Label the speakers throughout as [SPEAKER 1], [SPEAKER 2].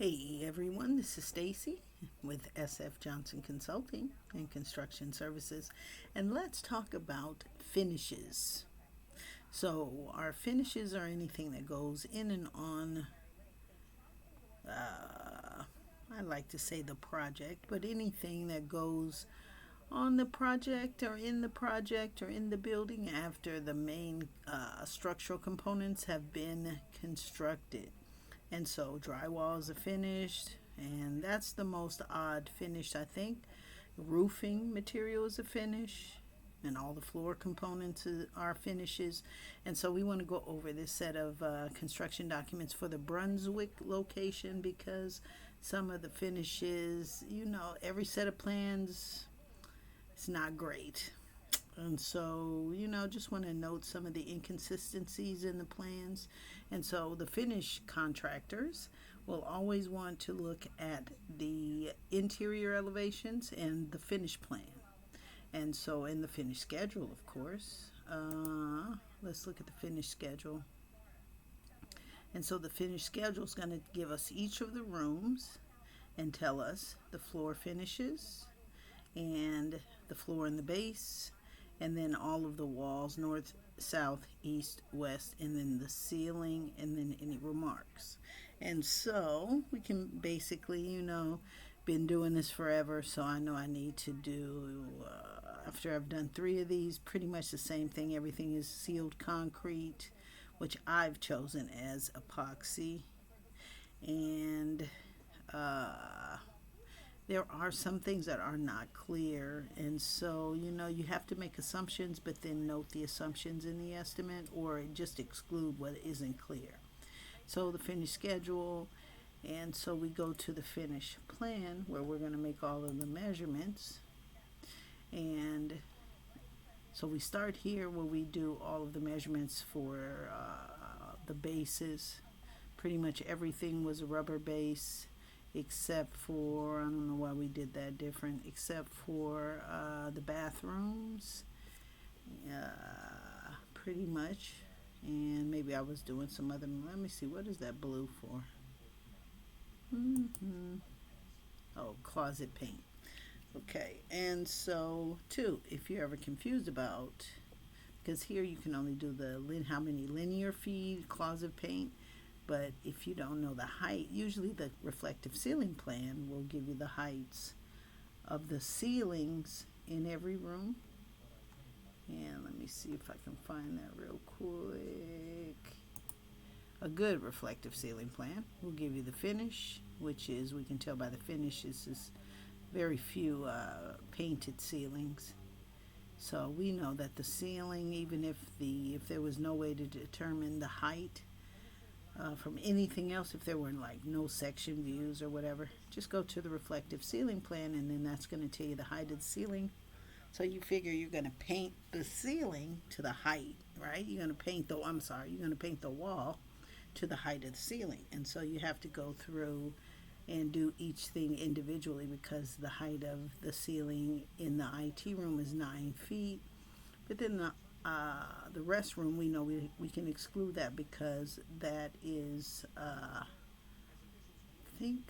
[SPEAKER 1] Hey everyone, this is Stacy with SF Johnson Consulting and Construction Services, and let's talk about finishes. So, our finishes are anything that goes in and on, I like to say the project, but anything that goes on the project or in the project or in the building after the main structural components have been constructed. And so drywalls are finished, and that's the most odd finish, I think. Roofing materials are finished, and all the floor components are finishes. And so we want to go over this set of construction documents for the Brunswick location because some of the finishes, every set of plans, it's not great. And so, just want to note some of the inconsistencies in the plans. And so, the finish contractors will always want to look at the interior elevations and the finish plan. And so, in the finish schedule, of course, let's look at the finish schedule. And so, the finish schedule is going to give us each of the rooms and tell us the floor finishes and the floor and the base, and then all of the walls north, south, east, west, and then the ceiling, and then any remarks. And so we can basically, been doing this forever, so I know I need to do, after I've done three of these, pretty much the same thing. Everything is sealed concrete, which I've chosen as epoxy. And there are some things that are not clear, and so you have to make assumptions but then note the assumptions in the estimate or just exclude what isn't clear. So the finish schedule, and so we go to the finish plan where we're going to make all of the measurements. And so we start here where we do all of the measurements for the bases. Pretty much everything was a rubber base except for, I don't know why we did that different, except for the bathrooms, pretty much. And maybe I was doing some other, let me see, what is that blue for? Oh, closet paint. Okay, and so, too, if you're ever confused about, because here you can only do how many linear feet closet paint, but if you don't know the height, usually the reflective ceiling plan will give you the heights of the ceilings in every room. And let me see if I can find that real quick. A good reflective ceiling plan will give you the finish, which is, we can tell by the finish, is very few painted ceilings. So we know that the ceiling, even if there was no way to determine the height from anything else, if there were like no section views or whatever, just go to the reflective ceiling plan, and then that's going to tell you the height of the ceiling. So you figure you're going to paint the ceiling to the height, right? You're going to paint the wall to the height of the ceiling. And so you have to go through and do each thing individually because the height of the ceiling in the IT room is 9 feet. But then the restroom, we know we can exclude that because that is, I think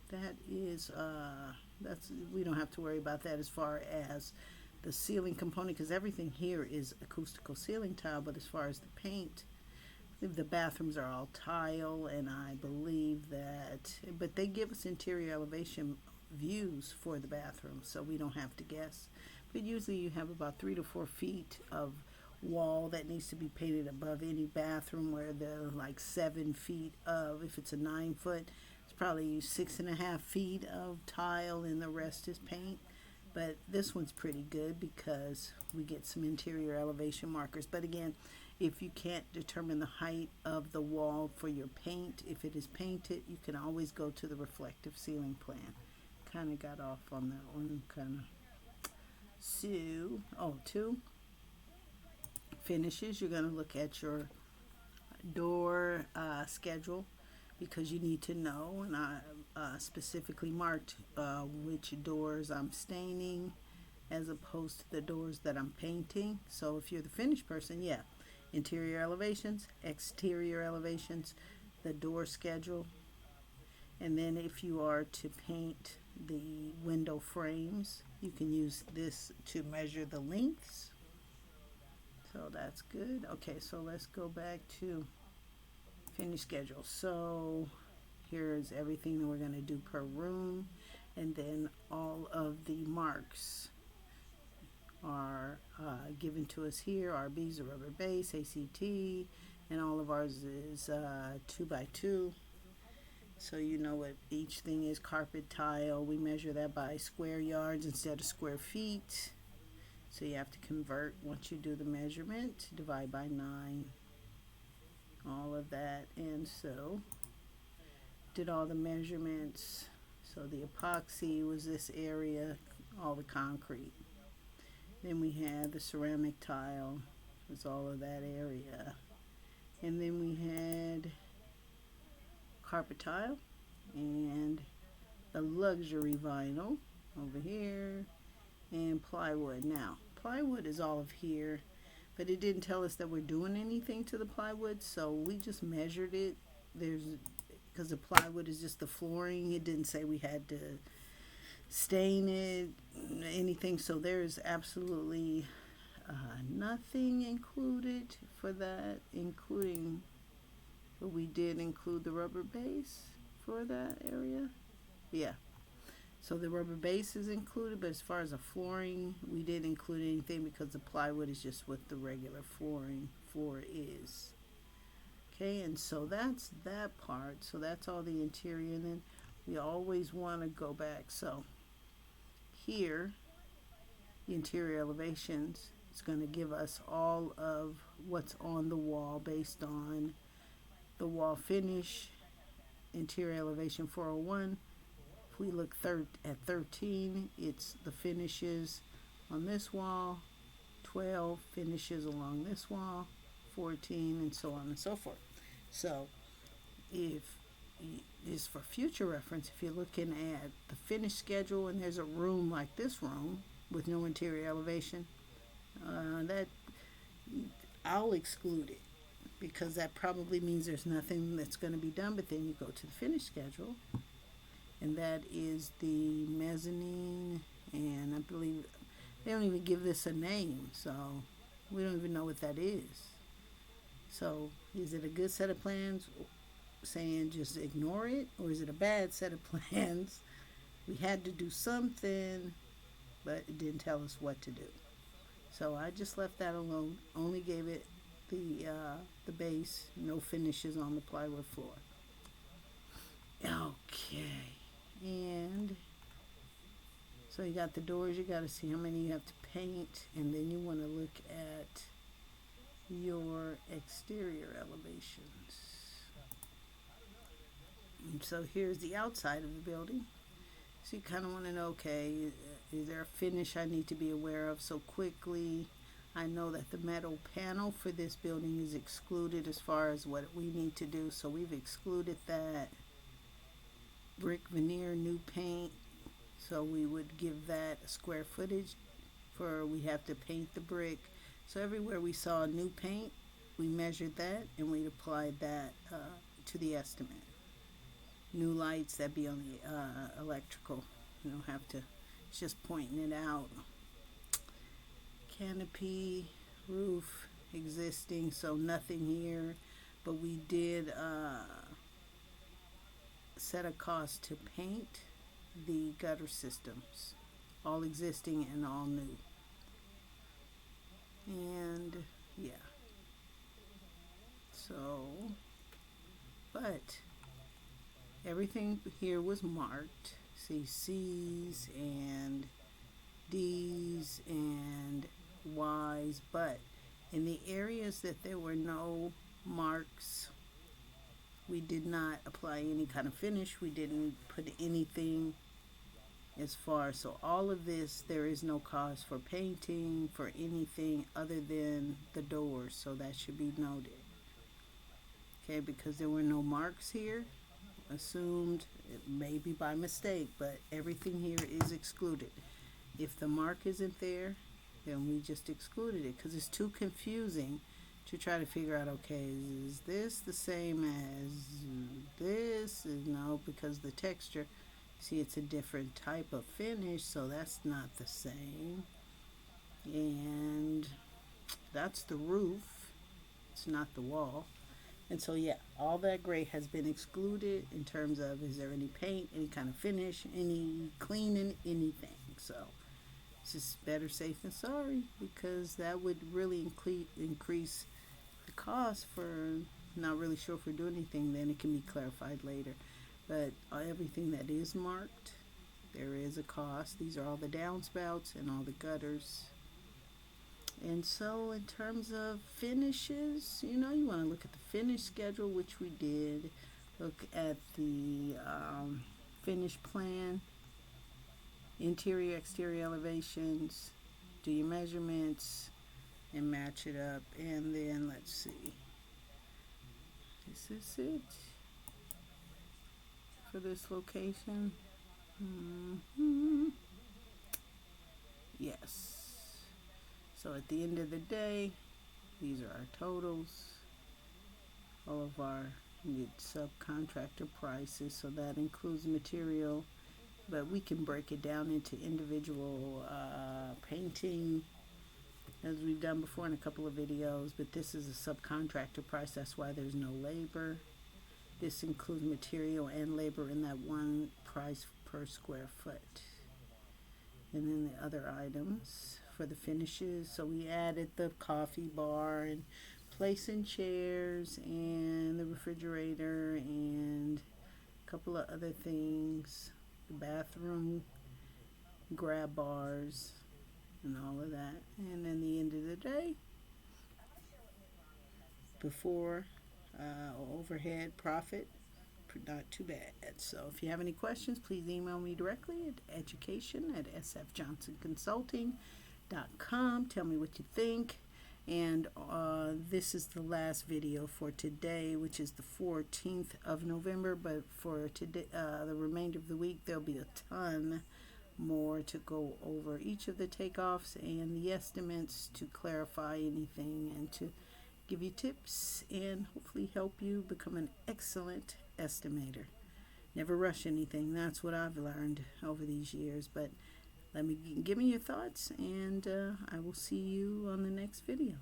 [SPEAKER 1] that's, we don't have to worry about that as far as the ceiling component, because everything here is acoustical ceiling tile. But as far as the paint, I believe the bathrooms are all tile, and I believe that, but they give us interior elevation views for the bathroom, so we don't have to guess. But usually you have about 3 to 4 feet of wall that needs to be painted above any bathroom, where the like 7 feet of, if it's a 9 foot, it's probably 6.5 feet of tile, and the rest is paint. But this one's pretty good because we get some interior elevation markers. But again, if you can't determine the height of the wall for your paint, if it is painted, you can always go to the reflective ceiling plan. Kind of got off on that one, kind of. So, two finishes. You're going to look at your door schedule because you need to know, and I specifically marked which doors I'm staining as opposed to the doors that I'm painting. So if you're the finished person, yeah, interior elevations, exterior elevations, the door schedule, And then if you are to paint the window frames, you can use this to measure the lengths. So that's good. Okay, so let's go back to finish schedule. So here's everything that we're going to do per room, and then all of the marks are given to us here. RB's a rubber base, ACT, and all of ours is 2x2. So you know what each thing is. Carpet tile, we measure that by square yards instead of square feet. So you have to convert once you do the measurement, divide by 9, all of that. And so did all the measurements. So the epoxy was this area, all the concrete. Then we had the ceramic tile, was all of that area. And then we had carpet tile and the luxury vinyl over here, and plywood. Now plywood is all of here, but it didn't tell us that we're doing anything to the plywood, so we just measured it. Because the plywood is just the flooring, it didn't say we had to stain it, anything, so there's absolutely nothing included for that, including, but we did include the rubber base for that area. Yeah, so the rubber base is included, but as far as the flooring, we didn't include anything because the plywood is just what the regular floor is. Okay, and so that's that part. So that's all the interior, and then we always want to go back. So here, the interior elevations is going to give us all of what's on the wall based on the wall finish. Interior elevation 401. If we look at 13, it's the finishes on this wall. 12 finishes along this wall. 14, and so on and so forth. So if is for future reference, if you're looking at the finish schedule and there's a room like this room with no interior elevation, that I'll exclude it, because that probably means there's nothing that's going to be done. But then you go to the finish schedule, and that is the mezzanine, and I believe they don't even give this a name, so we don't even know what that is. So is it a good set of plans saying just ignore it, or is it a bad set of plans? We had to do something, but it didn't tell us what to do. So I just left that alone. Only gave it the base, no finishes on the plywood floor. Okay, and so you got the doors. You got to see how many you have to paint, and then you want to look at your exterior elevations. And so here's the outside of the building. So you kind of want to know, okay, is there a finish I need to be aware of? So quickly, I know that the metal panel for this building is excluded as far as what we need to do. So we've excluded that. Brick veneer, new paint. So we would give that a square footage for we have to paint the brick. So everywhere we saw new paint, we measured that and we applied that to the estimate. New lights, that be on the electrical. You don't have to, it's just pointing it out. Canopy, roof, existing, so nothing here. But we did set a cost to paint the gutter systems, all existing and all new. And yeah, so, but everything here was marked. See C's and D's and Y's, but in the areas that there were no marks, we did not apply any kind of finish. We didn't put anything as far, so all of this, there is no cost for painting, for anything other than the doors, so that should be noted. Okay, because there were no marks here, assumed, it may be by mistake, but everything here is excluded. If the mark isn't there, then we just excluded it, because it's too confusing to try to figure out, okay, is this the same as this? No, because the texture, see, it's a different type of finish, so that's not the same. And that's the roof, it's not the wall. And so, yeah, all that gray has been excluded in terms of, is there any paint, any kind of finish, any cleaning, anything. So it's just better safe than sorry, because that would really increase the cost for not really sure if we're doing anything. Then it can be clarified later. But everything that is marked, there is a cost. These are all the downspouts and all the gutters. And so, in terms of finishes, you want to look at the finish schedule, which we did. Look at the finish plan, interior, exterior elevations, do your measurements, and match it up. And then, let's see. This is it for this location. Yes. So at the end of the day, these are our totals. All of our subcontractor prices, so that includes material, but we can break it down into individual painting, as we've done before in a couple of videos. But this is a subcontractor price, that's why there's no labor. This includes material and labor in that one price per square foot. And then the other items for the finishes, so we added the coffee bar and placing chairs and the refrigerator and a couple of other things, the bathroom grab bars and all of that. And then the end of the day, before overhead profit, not too bad. So if you have any questions, please email me directly at education@sfjohnsonconsulting.com. Tell me what you think. And this is the last video for today, which is the 14th of November. But for today, the remainder of the week, there'll be a ton more to go over each of the takeoffs and the estimates, to clarify anything and to give you tips and hopefully help you become an excellent estimator. Never rush anything. That's what I've learned over these years. But give me your thoughts, and I will see you on the next video.